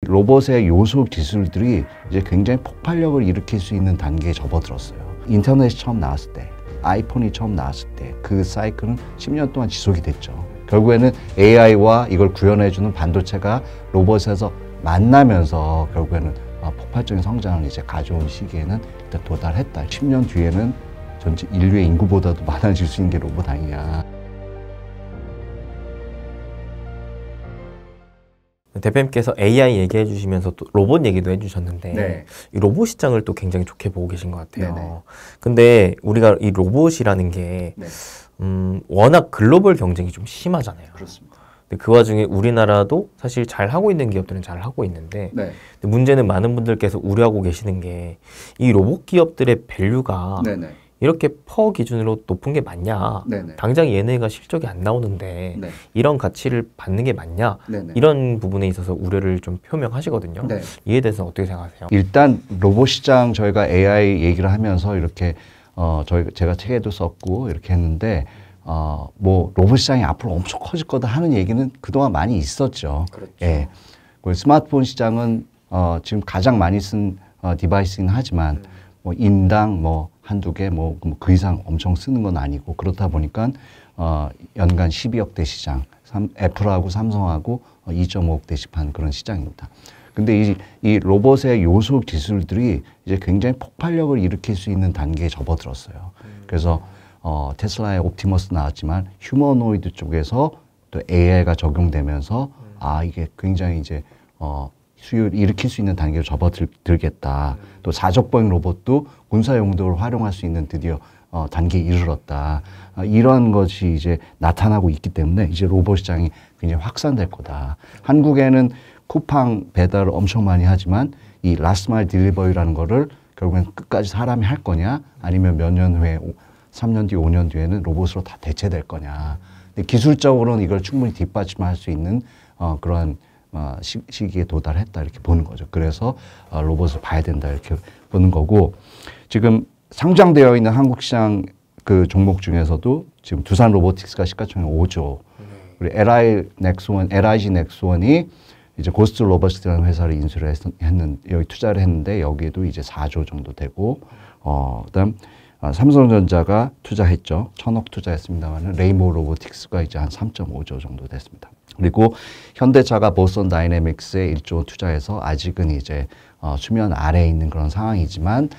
로봇의 요소 기술들이 이제 굉장히 폭발력을 일으킬 수 있는 단계에 접어들었어요. 인터넷이 처음 나왔을 때, 아이폰이 처음 나왔을 때 그 사이클은 10년 동안 지속이 됐죠. 결국에는 AI와 이걸 구현해주는 반도체가 로봇에서 만나면서 결국에는 폭발적인 성장을 이제 가져온 시기에는 일단 도달했다. 10년 뒤에는 전체 인류의 인구보다도 많아질 수 있는 게 로봇 아니냐. 대표님께서 AI 얘기해 주시면서 또 로봇 얘기도 해주셨는데 네. 이 로봇 시장을 또 굉장히 좋게 보고 계신 것 같아요. 네네. 근데 우리가 이 로봇이라는 게 네. 워낙 글로벌 경쟁이 좀 심하잖아요. 그렇습니다. 근데 그 와중에 우리나라도 사실 잘 하고 있는 기업들은 잘 하고 있는데 네. 근데 문제는 많은 분들께서 우려하고 계시는 게 이 로봇 기업들의 밸류가 네네. 이렇게 퍼 기준으로 높은 게 맞냐? 네네. 당장 얘네가 실적이 안 나오는데 네. 이런 가치를 받는 게 맞냐? 네네. 이런 부분에 있어서 우려를 좀 표명하시거든요. 네. 이에 대해서 어떻게 생각하세요? 일단 로봇 시장 저희가 AI 얘기를 하면서 이렇게 제가 책에도 썼고 이렇게 했는데 뭐 로봇 시장이 앞으로 엄청 커질 거다 하는 얘기는 그동안 많이 있었죠. 그렇죠. 예. 스마트폰 시장은 지금 가장 많이 쓴 디바이스긴 하지만 뭐 인당 뭐 한두 개 뭐 그 이상 엄청 쓰는 건 아니고 그렇다 보니까 연간 12억대 시장, 애플하고 삼성하고 2.5억대씩 한 그런 시장입니다. 근데 이 로봇의 요소 기술들이 이제 굉장히 폭발력을 일으킬 수 있는 단계에 접어들었어요. 그래서 테슬라의 옵티머스 나왔지만 휴머노이드 쪽에서 또 AI가 적용되면서 이게 굉장히 이제 수요를 일으킬 수 있는 단계로 접어들겠다. 또 사적보행 로봇도 군사 용도로 활용할 수 있는 드디어 단계에 이르렀다. 이런 것이 이제 나타나고 있기 때문에 이제 로봇 시장이 굉장히 확산될 거다. 한국에는 쿠팡 배달을 엄청 많이 하지만 이 라스트 마일 딜리버리라는 거를 결국엔 끝까지 사람이 할 거냐 아니면 몇 년 후에 3년 뒤, 5년 뒤에는 로봇으로 다 대체될 거냐. 근데 기술적으로는 이걸 충분히 뒷받침할 수 있는 그러한 시기에 도달했다 이렇게 보는 거죠. 그래서 로봇을 봐야 된다 이렇게 보는 거고 지금 상장되어 있는 한국 시장 그 종목 중에서도 지금 두산 로보틱스가 시가총액 5조 우리 LIG 넥스원이 이제 고스트 로보틱스라는 회사를 인수를 여기 투자를 했는데 여기에도 이제 4조 정도 되고 그다음 삼성전자가 투자했죠. 1,000억 투자했습니다만 레인보우 로보틱스가 이제 한 3.5조 정도 됐습니다. 그리고 현대차가 보스턴 다이내믹스에 1조 투자해서 아직은 이제 수면 아래에 있는 그런 상황이지만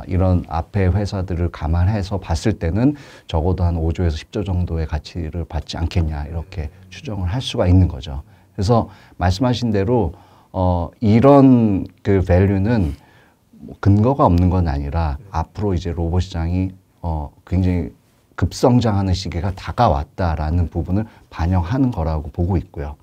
이런 앞에 회사들을 감안해서 봤을 때는 적어도 한 5조에서 10조 정도의 가치를 받지 않겠냐 이렇게 추정을 할 수가 있는 거죠. 그래서 말씀하신 대로 이런 그 밸류는 뭐 근거가 없는 건 아니라 앞으로 이제 로봇 시장이 굉장히 급성장하는 시기가 다가왔다라는 부분을 반영하는 거라고 보고 있고요.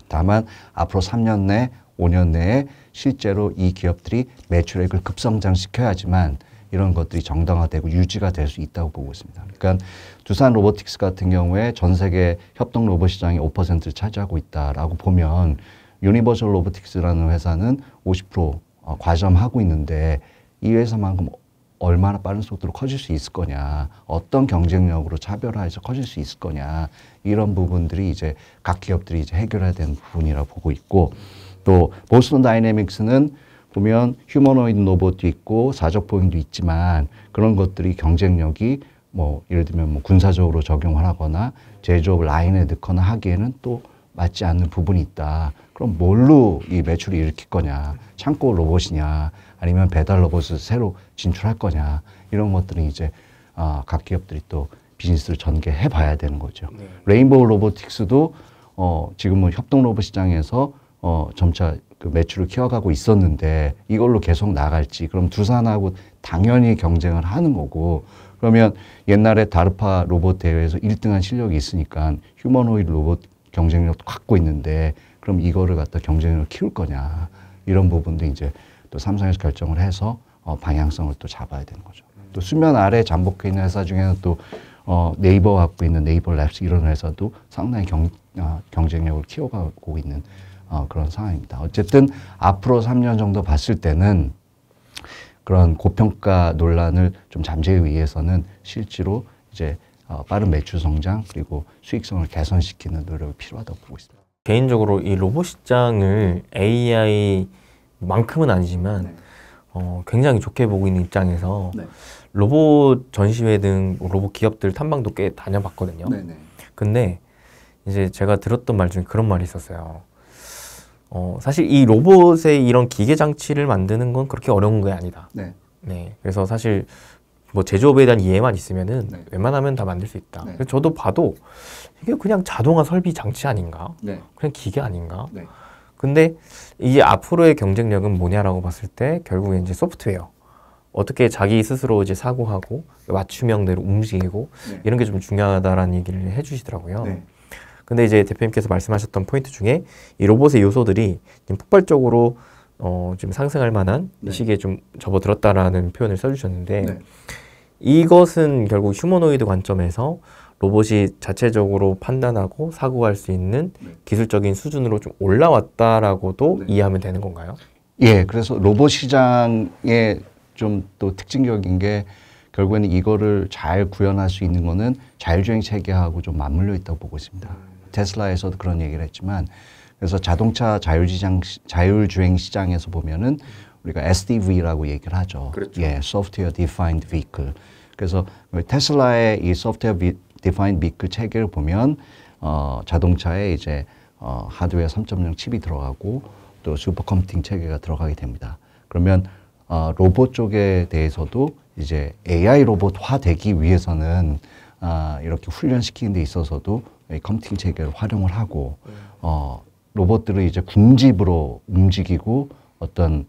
다만 앞으로 3년 내, 5년 내에 실제로 이 기업들이 매출액을 급성장시켜야지만 이런 것들이 정당화되고 유지가 될 수 있다고 보고 있습니다. 그러니까 두산 로보틱스 같은 경우에 전 세계 협동 로봇 시장이 5%를 차지하고 있다라고 보면 유니버셜 로보틱스라는 회사는 50% 과점하고 있는데 이 회사만큼 얼마나 빠른 속도로 커질 수 있을 거냐, 어떤 경쟁력으로 차별화해서 커질 수 있을 거냐, 이런 부분들이 이제 각 기업들이 이제 해결해야 되는 부분이라고 보고 있고, 또 보스턴 다이내믹스는 보면 휴머노이드 로봇도 있고 사적 보행도 있지만 그런 것들이 경쟁력이 뭐 예를 들면 뭐 군사적으로 적용을 하거나 제조업 라인에 넣거나 하기에는 또 맞지 않는 부분이 있다. 그럼 뭘로 이 매출을 일으킬 거냐, 창고 로봇이냐, 아니면 배달 로봇을 새로 진출할 거냐, 이런 것들은 이제 각 기업들이 또 비즈니스를 전개해 봐야 되는 거죠. 네. 레인보우 로보틱스도 지금은 협동 로봇 시장에서 점차 그 매출을 키워가고 있었는데 이걸로 계속 나갈지, 그럼 두산하고 당연히 경쟁을 하는 거고, 그러면 옛날에 다르파 로봇 대회에서 1등한 실력이 있으니까 휴머노이드 로봇 경쟁력도 갖고 있는데 그럼 이거를 갖다 경쟁력을 키울 거냐, 이런 부분도 이제 또 삼성에서 결정을 해서 방향성을 또 잡아야 되는 거죠. 또 수면 아래 잠복해 있는 회사 중에는 또 네이버 갖고 있는 네이버 랩스 이런 회사도 상당히 경쟁력을 키워가고 있는 그런 상황입니다. 어쨌든 앞으로 3년 정도 봤을 때는 그런 고평가 논란을 좀 잠재우기 위해서는 실제로 이제 빠른 매출 성장 그리고 수익성을 개선시키는 노력이 필요하다고 보고 있습니다. 개인적으로 이 로봇 시장을 AI만큼은 아니지만 네. 굉장히 좋게 보고 있는 입장에서 네. 로봇 전시회 등 로봇 기업들 탐방도 꽤 다녀봤거든요. 네네. 근데 이제 제가 들었던 말 중에 그런 말이 있었어요. 사실 이 로봇의 이런 기계 장치를 만드는 건 그렇게 어려운 게 아니다. 네. 네. 그래서 사실 뭐 제조업에 대한 이해만 있으면은 네. 웬만하면 다 만들 수 있다. 네. 그래서 저도 봐도 이게 그냥 자동화 설비 장치 아닌가? 네. 그냥 기계 아닌가? 네. 근데 이게 앞으로의 경쟁력은 뭐냐라고 봤을 때 결국에 이제 소프트웨어. 어떻게 자기 스스로 이제 사고하고 맞춤형대로 움직이고 네. 이런 게 좀 중요하다라는 얘기를 해주시더라고요. 네. 근데 이제 대표님께서 말씀하셨던 포인트 중에 이 로봇의 요소들이 지금 폭발적으로 지금 상승할 만한 네. 이 시기에 좀 접어들었다라는 표현을 써주셨는데 네. 이것은 결국 휴머노이드 관점에서 로봇이 자체적으로 판단하고 사고할 수 있는 네. 기술적인 수준으로 좀 올라왔다라고도 네. 이해하면 되는 건가요? 예, 그래서 로봇 시장의 좀 또 특징적인 게 결국에는 이거를 잘 구현할 수 있는 거는 자율주행 체계하고 좀 맞물려 있다고 보고 있습니다. 테슬라에서도 그런 얘기를 했지만 그래서 자동차 자율주행 시장에서 보면은 우리가 SDV라고 얘기를 하죠. 그렇죠. 예, Software Defined Vehicle. 그래서 테슬라의 이 Software Defined Vehicle 체계를 보면 자동차에 이제 하드웨어 3.0 칩이 들어가고 또 슈퍼컴퓨팅 체계가 들어가게 됩니다. 그러면 로봇 쪽에 대해서도 이제 AI 로봇화 되기 위해서는 이렇게 훈련시키는 데 있어서도 이 컴퓨팅 체계를 활용을 하고 로봇들을 이제 군집으로 움직이고 어떤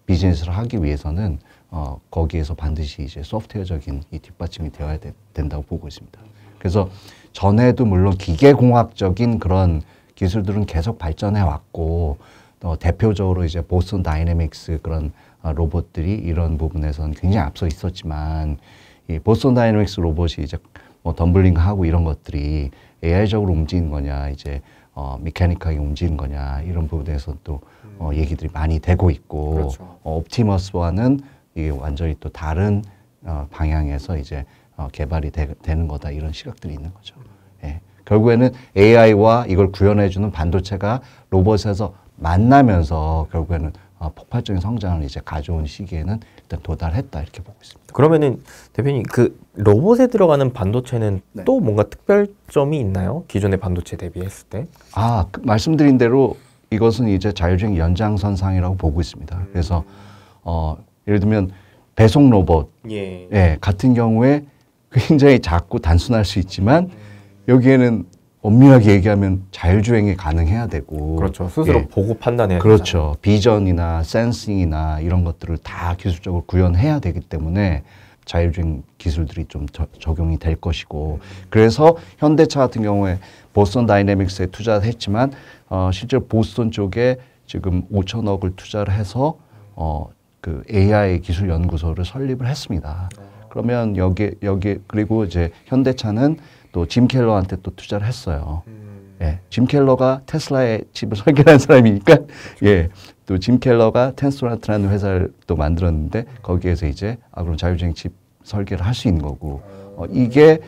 비즈니스를 하기 위해서는 거기에서 반드시 이제 소프트웨어적인 이 뒷받침이 되어야 된다고 보고 있습니다. 그래서 전에도 물론 기계공학적인 그런 기술들은 계속 발전해 왔고 대표적으로 이제 보스턴 다이내믹스 그런 로봇들이 이런 부분에서는 굉장히 앞서 있었지만 이 보스턴 다이내믹스 로봇이 이제 뭐 덤블링하고 이런 것들이 AI적으로 움직이는 거냐 이제 메카닉하게 움직이는 거냐 이런 부분에서 또 얘기들이 많이 되고 있고 그렇죠. 옵티머스와는 이게 완전히 또 다른 방향에서 이제 개발이 되는 거다 이런 시각들이 있는 거죠. 예. 결국에는 AI와 이걸 구현해주는 반도체가 로봇에서 만나면서 결국에는 폭발적인 성장을 이제 가져온 시기에는 일단 도달했다 이렇게 보고 있습니다. 그러면은 대표님 그 로봇에 들어가는 반도체는 네. 또 뭔가 특별점이 있나요? 기존의 반도체 대비했을 때? 말씀드린 대로 이것은 이제 자율주행 연장선상이라고 보고 있습니다. 그래서 예를 들면 배송 로봇 예, 같은 경우에 굉장히 작고 단순할 수 있지만 여기에는 엄밀하게 얘기하면 자율주행이 가능해야 되고 그렇죠. 스스로 예, 보고 판단해야 그렇죠. 되잖아요. 비전이나 센싱이나 이런 것들을 다 기술적으로 구현해야 되기 때문에 자율주행 기술들이 좀 적용이 될 것이고 그래서 현대차 같은 경우에 보스턴 다이내믹스에 투자를 했지만 실제로 보스턴 쪽에 지금 5천억을 투자를 해서 그 AI 기술 연구소를 설립을 했습니다. 그러면 여기 그리고 이제 현대차는 또 짐 켈러한테 또 투자를 했어요. 예, 짐 켈러가 테슬라의 칩을 설계한 사람이니까 예, 또 짐 켈러가 텐스토라트라는 회사를 또 만들었는데 거기에서 이제 그럼 자율주행 칩 설계를 할 수 있는 거고 이게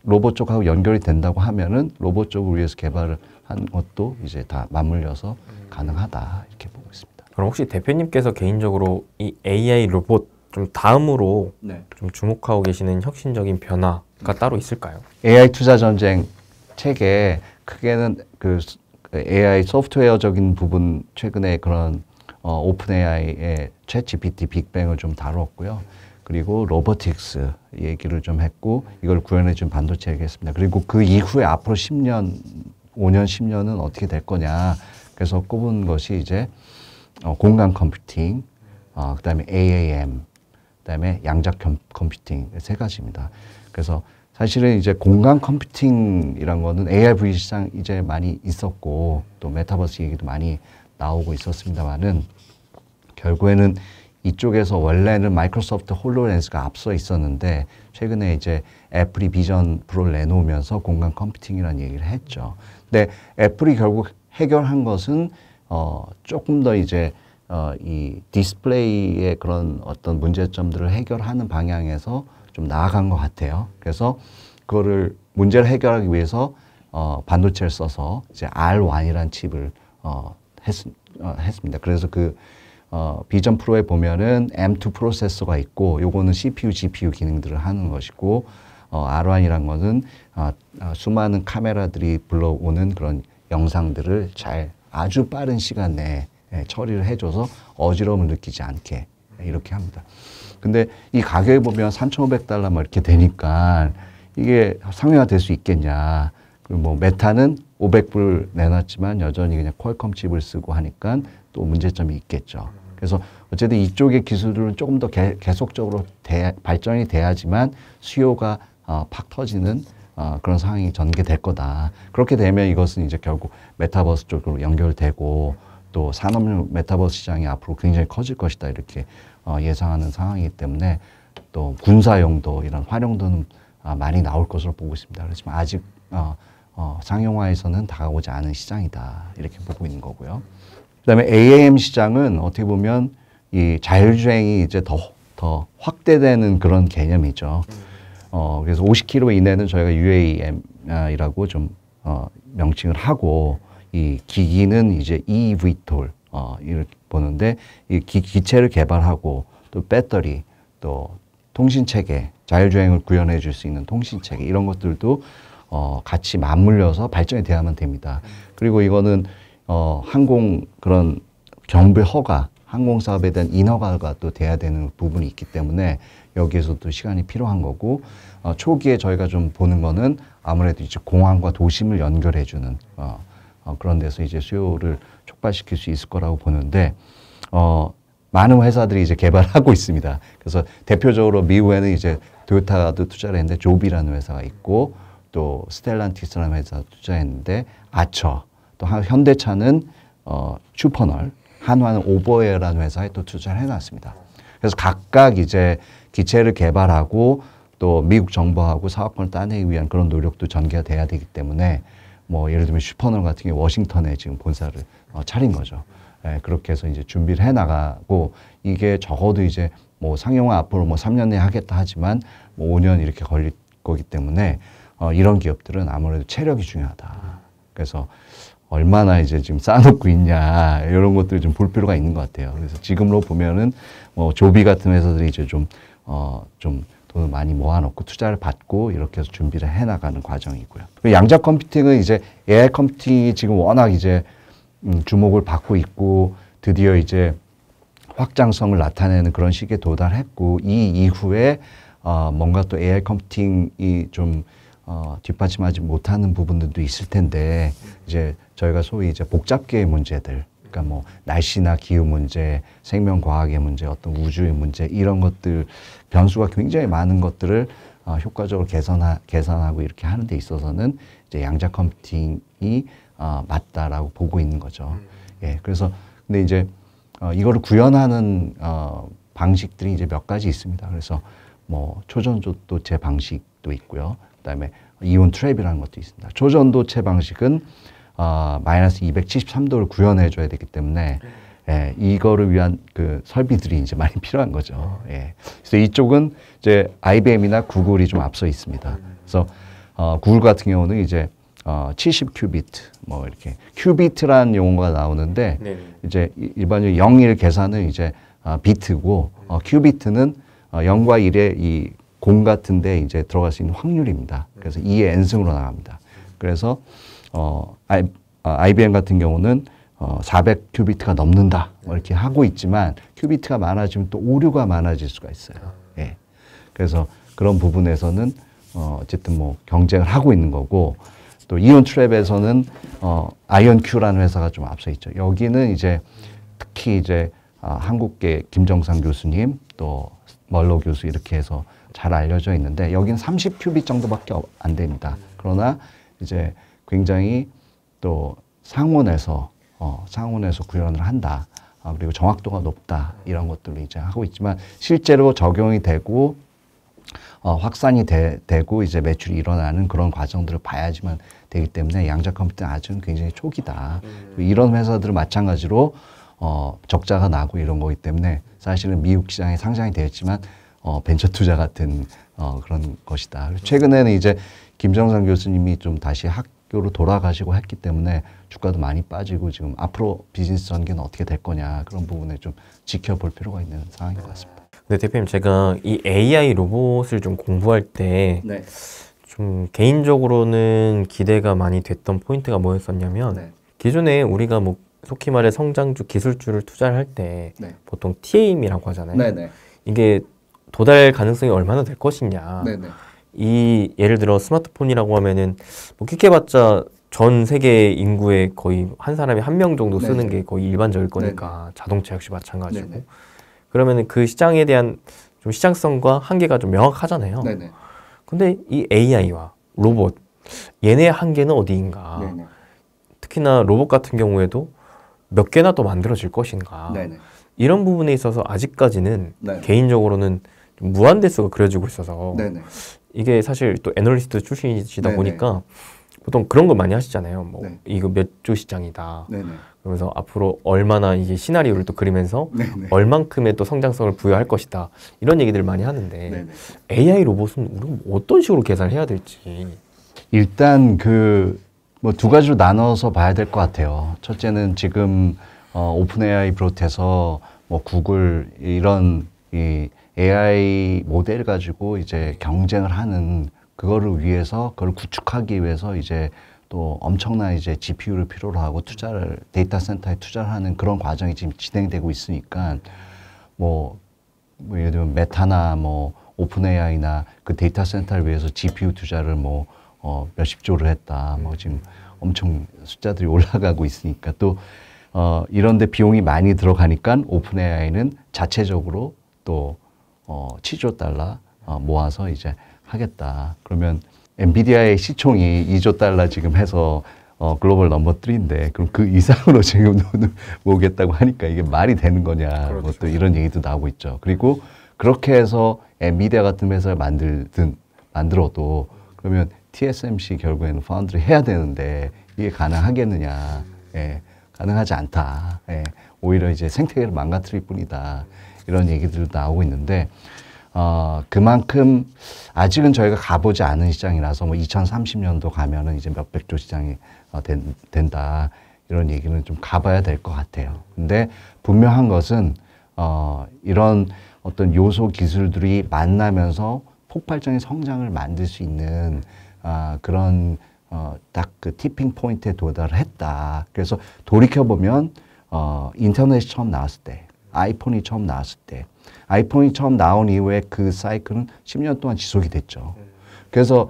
로봇 쪽하고 연결이 된다고 하면은 로봇 쪽을 위해서 개발을 한 것도 이제 다 맞물려서 가능하다 이렇게 보고 있습니다. 그럼 혹시 대표님께서 개인적으로 이 AI 로봇 좀 다음으로 네. 좀 주목하고 계시는 혁신적인 변화가 따로 있을까요? AI 투자 전쟁 책에 크게는 그 AI 소프트웨어적인 부분 최근에 그런 오픈 AI의 챗 GPT 빅뱅을 좀 다뤘고요. 그리고 로보틱스 얘기를 좀 했고 이걸 구현해 준 반도체 얘기했습니다. 그리고 그 이후에 앞으로 10년, 5년, 10년은 어떻게 될 거냐. 그래서 꼽은 것이 이제 공간 컴퓨팅, 그다음에 AAM, 그다음에 양자 컴퓨팅 세 가지입니다. 그래서 사실은 이제 공간 컴퓨팅이란 거는 AIV 시장 이제 많이 있었고 또 메타버스 얘기도 많이 나오고 있었습니다만은 결국에는 이쪽에서 원래는 마이크로소프트 홀로렌즈가 앞서 있었는데 최근에 이제 애플이 비전 프로를 내놓으면서 공간 컴퓨팅이라는 얘기를 했죠. 근데 애플이 결국 해결한 것은 조금 더 이제 이 디스플레이의 그런 어떤 문제점들을 해결하는 방향에서 좀 나아간 것 같아요. 그래서 그거를 문제를 해결하기 위해서 반도체를 써서 이제 R1이라는 칩을 했습니다. 그래서 비전 프로에 보면은 M2 프로세서가 있고, 요거는 CPU, GPU 기능들을 하는 것이고, R1이란 것은 수많은 카메라들이 불러오는 그런 영상들을 아주 빠른 시간 내에 처리를 해줘서 어지러움을 느끼지 않게 이렇게 합니다. 근데 이 가격에 보면 3,500달러 뭐 이렇게 되니까 이게 상용화 될 수 있겠냐. 그리고 뭐 메타는 500불 내놨지만 여전히 그냥 퀄컴 칩을 쓰고 하니까 또 문제점이 있겠죠. 그래서 어쨌든 이쪽의 기술들은 조금 더 계속적으로 발전이 돼야지만 수요가 팍 터지는 그런 상황이 전개될 거다. 그렇게 되면 이것은 이제 결국 메타버스 쪽으로 연결되고 또 산업용 메타버스 시장이 앞으로 굉장히 커질 것이다. 이렇게 예상하는 상황이기 때문에 또 군사용도 이런 활용도는 많이 나올 것으로 보고 있습니다. 그렇지만 아직 상용화에서는 다가오지 않은 시장이다. 이렇게 보고 있는 거고요. 그다음에 AAM 시장은 어떻게 보면 이 자율주행이 이제 더 확대되는 그런 개념이죠. 그래서 50km 이내는 저희가 UAM이라고 좀 명칭을 하고, 이 기기는 이제 eVTOL 이렇게 보는데, 이 기체를 개발하고 또 배터리 또 통신 체계, 자율주행을 구현해 줄 수 있는 통신 체계 이런 것들도 같이 맞물려서 발전이 돼야만 됩니다. 그리고 이거는 항공 그런 경비 허가, 항공 사업에 대한 인허가가 또 돼야 되는 부분이 있기 때문에 여기에서도 시간이 필요한 거고, 초기에 저희가 좀 보는 거는 아무래도 이제 공항과 도심을 연결해 주는 그런 데서 이제 수요를 촉발시킬 수 있을 거라고 보는데, 많은 회사들이 이제 개발하고 있습니다. 그래서 대표적으로 미국에는 이제 토요타도 투자를 했는데 조비라는 회사가 있고, 또 스텔란티스라는 회사도 투자했는데 아처, 또 현대차는 슈퍼널, 한화는 오버에어라는 회사에 또 투자를 해놨습니다. 그래서 각각 이제 기체를 개발하고 또 미국 정부하고 사업권을 따내기 위한 그런 노력도 전개가 돼야 되기 때문에, 뭐 예를 들면 슈퍼널 같은 경우 워싱턴에 지금 본사를 차린 거죠. 그렇게 해서 이제 준비를 해 나가고, 이게 적어도 이제 뭐 상용화 앞으로 뭐 3년 내에 하겠다 하지만 뭐 5년 이렇게 걸릴 거기 때문에 이런 기업들은 아무래도 체력이 중요하다. 그래서 얼마나 이제 지금 쌓아놓고 있냐, 이런 것들 좀 볼 필요가 있는 것 같아요. 그래서 지금으로 보면은 뭐 조비 같은 회사들이 이제 좀 돈을 많이 모아놓고 투자를 받고 이렇게 해서 준비를 해나가는 과정이고요. 그리고 양자 컴퓨팅은 이제 AI 컴퓨팅이 지금 워낙 이제 주목을 받고 있고, 드디어 이제 확장성을 나타내는 그런 시기에 도달했고, 이 이후에 뭔가 또 AI 컴퓨팅이 좀 뒷받침하지 못하는 부분들도 있을 텐데, 이제 저희가 소위 이제 복잡계의 문제들, 그러니까 뭐 날씨나 기후 문제, 생명과학의 문제, 어떤 우주의 문제, 이런 것들 변수가 굉장히 많은 것들을 효과적으로 계산하고 이렇게 하는 데 있어서는 이제 양자 컴퓨팅이 맞다라고 보고 있는 거죠. 예, 그래서 근데 이제 이거를 구현하는 방식들이 이제 몇 가지 있습니다. 그래서 뭐 초전도체 방식도 있고요. 그다음에 이온 트랩이라는 것도 있습니다. 초전도체 방식은 마이너스 273도를 구현해 줘야 되기 때문에 예, 이거를 위한 그 설비들이 이제 많이 필요한 거죠. 예. 그래서 이쪽은 이제 IBM이나 구글이 좀 앞서 있습니다. 그래서 구글 같은 경우는 이제 70큐비트 뭐 이렇게 큐비트라는 용어가 나오는데, 네네. 이제 일반적으로 0, 1 계산은 이제 비트고, 큐비트는 0과 1의 이 공 같은데 이제 들어갈 수 있는 확률입니다. 그래서 2의 n승으로 나갑니다. 그래서 IBM 같은 경우는 400큐비트가 넘는다 뭐 이렇게 하고 있지만, 큐비트가 많아지면 또 오류가 많아질 수가 있어요. 예. 그래서 그런 부분에서는 어쨌든 뭐 경쟁을 하고 있는 거고, 또 이온 트랩에서는 아이언큐라는 회사가 좀 앞서 있죠. 여기는 이제 특히 이제 한국계 김정상 교수님, 또 멀로 교수 이렇게 해서 잘 알려져 있는데, 여기는 30큐빗 정도밖에 안 됩니다. 그러나 이제 굉장히 또 상온에서 구현을 한다. 그리고 정확도가 높다. 이런 것들을 이제 하고 있지만, 실제로 적용이 되고 확산이 되고 이제 매출이 일어나는 그런 과정들을 봐야지만 되기 때문에 양자 컴퓨터는 아직은 굉장히 초기다. 이런 회사들은 마찬가지로 적자가 나고 이런 거기 때문에 사실은 미국 시장에 상장이 되었지만 벤처 투자 같은 그런 것이다. 최근에는 이제 김정상 교수님이 좀 다시 학교로 돌아가시고 했기 때문에 주가도 많이 빠지고 지금 앞으로 비즈니스 전개는 어떻게 될 거냐 그런 부분에 좀 지켜볼 필요가 있는 상황인 것 같습니다. 근데 대표님 제가 이 AI 로봇을 좀 공부할 때 좀 개인적으로는 기대가 많이 됐던 포인트가 뭐였었냐면 기존에 우리가 뭐 속히 말해 성장주, 기술주를 투자를 할 때 보통 TAM이라고 하잖아요. 이게 도달 가능성이 얼마나 될 것이냐. 이 예를 들어 스마트폰이라고 하면은 뭐 끽해봤자 전 세계 인구의 거의 한 사람이 한 명 정도 쓰는 게 거의 일반적일 거니까 자동차 역시 마찬가지고 그러면은 그 시장에 대한 좀 시장성과 한계가 좀 명확하잖아요. 근데 이 AI와 로봇 얘네의 한계는 어디인가? 특히나 로봇 같은 경우에도 몇 개나 또 만들어질 것인가? 이런 부분에 있어서 아직까지는 개인적으로는 좀 무한대수가 그려지고 있어서 이게 사실 또 애널리스트 출신이시다 보니까 보통 그런 거 많이 하시잖아요. 뭐 이거 몇 조 시장이다. 그러면서 앞으로 얼마나 이게 시나리오를 또 그리면서 얼만큼의 또 성장성을 부여할 것이다. 이런 얘기들을 많이 하는데 AI 로봇은 우리가 어떤 식으로 계산해야 될지. 일단 그 뭐 두 가지로 나눠서 봐야 될 것 같아요. 첫째는 지금 오픈 AI 비롯해서 뭐 구글 이런 이 AI 모델 가지고 이제 경쟁을 하는 그거를 위해서 그걸 구축하기 위해서 이제 또 엄청난 이제 GPU를 필요로 하고 투자를 데이터 센터에 투자를 하는 그런 과정이 지금 진행되고 있으니까 뭐 예를 들면 메타나 뭐 오픈 AI나 그 데이터 센터를 위해서 GPU 투자를 뭐 몇십 조를 했다. 뭐 지금 엄청 숫자들이 올라가고 있으니까 또 이런데 비용이 많이 들어가니까 오픈 AI는 자체적으로 또 7조 달러 모아서 이제 하겠다. 그러면 엔비디아의 시총이 2조 달러 지금 해서 글로벌 넘버 3인데 그럼 그 이상으로 지금 돈을 모으겠다고 하니까 이게 말이 되는 거냐. 뭐 또 이런 얘기도 나오고 있죠. 그리고 그렇게 해서 엔비디아 같은 회사를 만들어도 그러면 TSMC 결국에는 파운드를 해야 되는데 이게 가능하겠느냐. 가능하지 않다. 오히려 이제 생태계를 망가뜨릴 뿐이다. 이런 얘기들도 나오고 있는데 그만큼 아직은 저희가 가보지 않은 시장이라서 뭐 2030년도 가면은 이제 몇백 조 시장이 된다. 이런 얘기는 좀 가봐야 될 것 같아요. 근데 분명한 것은 이런 어떤 요소 기술들이 만나면서 폭발적인 성장을 만들 수 있는 그런 딱 그 티핑 포인트에 도달을 했다. 그래서 돌이켜보면 인터넷이 처음 나왔을 때, 아이폰이 처음 나왔을 때, 아이폰이 처음 나온 이후에 그 사이클은 10년 동안 지속이 됐죠. 그래서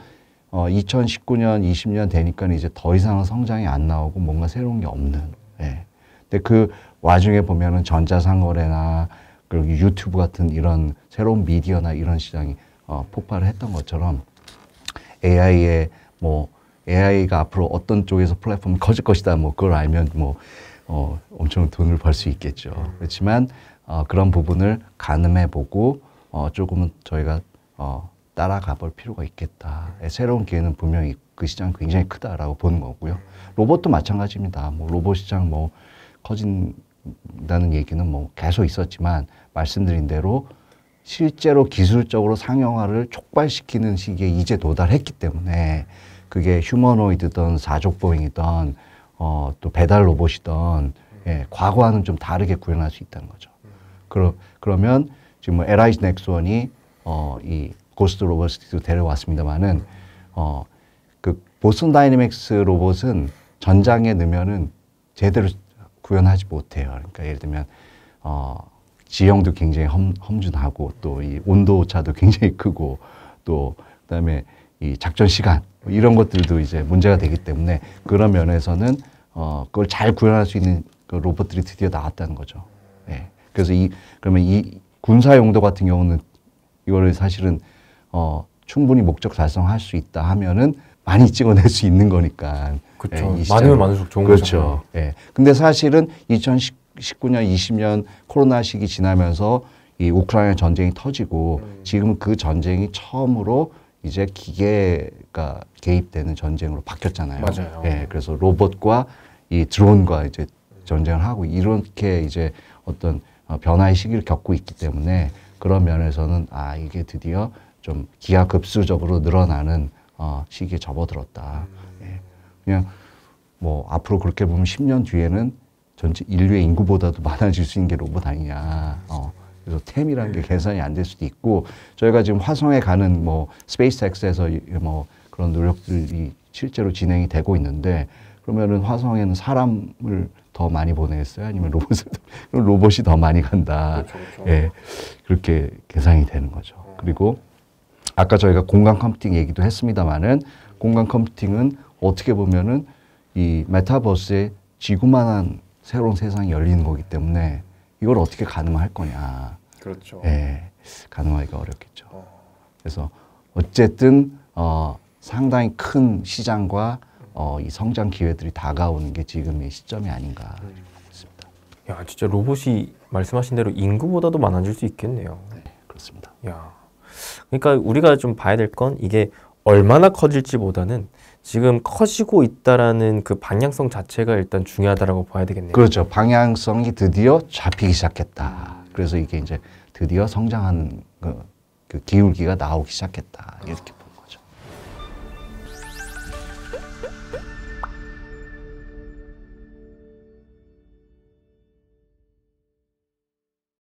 2019년, 20년 되니까 이제 더 이상은 성장이 안 나오고 뭔가 새로운 게 없는. 근데 그 와중에 보면은 전자상거래나 그리고 유튜브 같은 이런 새로운 미디어나 이런 시장이 폭발을 했던 것처럼 AI가 앞으로 어떤 쪽에서 플랫폼이 커질 것이다. 뭐 그걸 알면 뭐 엄청 돈을 벌 수 있겠죠. 그렇지만 그런 부분을 가늠해보고 조금은 저희가 따라가 볼 필요가 있겠다. 새로운 기회는 분명히 그 시장 굉장히 크다라고 보는 거고요. 로봇도 마찬가지입니다. 뭐 로봇 시장 뭐 커진다는 얘기는 뭐 계속 있었지만 말씀드린 대로 실제로 기술적으로 상용화를 촉발시키는 시기에 이제 도달했기 때문에 그게 휴머노이드든 사족보행이든 또 배달 로봇이든 과거와는 좀 다르게 구현할 수 있다는 거죠. 그러면 지금 뭐 LIG 넥스원이 이 고스트 로봇을 데려왔습니다만은 그 보스턴 다이내믹스 로봇은 전장에 넣으면은 제대로 구현하지 못해요. 그러니까 예를 들면 지형도 굉장히 험준하고 또 이 온도 차도 굉장히 크고 또 그다음에 이 작전 시간 이런 것들도 이제 문제가 되기 때문에 그런 면에서는 그걸 잘 구현할 수 있는 그 로봇들이 드디어 나왔다는 거죠. 그래서 그러면 이 군사 용도 같은 경우는 이거를 사실은 충분히 목적 달성할 수 있다 하면은 많이 찍어낼 수 있는 거니까. 그렇죠. 많으면 많을수록 좋은 거죠. 그렇죠. 근데 사실은 2019년, 20년 코로나 시기 지나면서 이 우크라이나 전쟁이 터지고 지금 그 전쟁이 처음으로 이제 기계가 개입되는 전쟁으로 바뀌었잖아요. 맞아요. 그래서 로봇과 이 드론과 이제 전쟁을 하고 이렇게 이제 어떤 변화의 시기를 겪고 있기 때문에 그런 면에서는 이게 드디어 좀 기하급수적으로 늘어나는 시기에 접어들었다. 그냥 뭐 앞으로 그렇게 보면 10년 뒤에는 전체 인류의 인구보다도 많아질 수 있는 게 로봇 아니냐. 그래서 템이라는 게 계산이 안 될 수도 있고, 저희가 지금 화성에 가는 뭐 스페이스X에서 뭐 그런 노력들이 실제로 진행이 되고 있는데, 그러면은 화성에는 사람을 더 많이 보내겠어요? 아니면 로봇이 더 많이 간다. 그렇죠. 예, 그렇게 계산이 되는 거죠. 그리고 아까 저희가 공간 컴퓨팅 얘기도 했습니다만은, 공간 컴퓨팅은 어떻게 보면은 이 메타버스에 지구만한 새로운 세상이 열리는 거기 때문에 이걸 어떻게 가능할 거냐. 그렇죠. 예, 가능하기가 어렵겠죠. 그래서 어쨌든 상당히 큰 시장과 이 성장 기회들이 다가오는 게 지금의 시점이 아닌가 보고 있습니다. 야, 진짜 로봇이 말씀하신 대로 인구보다도 많아질 수 있겠네요. 네, 그렇습니다. 야, 그러니까 우리가 좀 봐야 될 건 이게 얼마나 커질지보다는 지금 커지고 있다라는 그 방향성 자체가 일단 중요하다라고 봐야 되겠네요. 그렇죠. 방향성이 드디어 잡히기 시작했다. 그래서 이게 이제 드디어 성장하는 그 기울기가 나오기 시작했다. 이렇게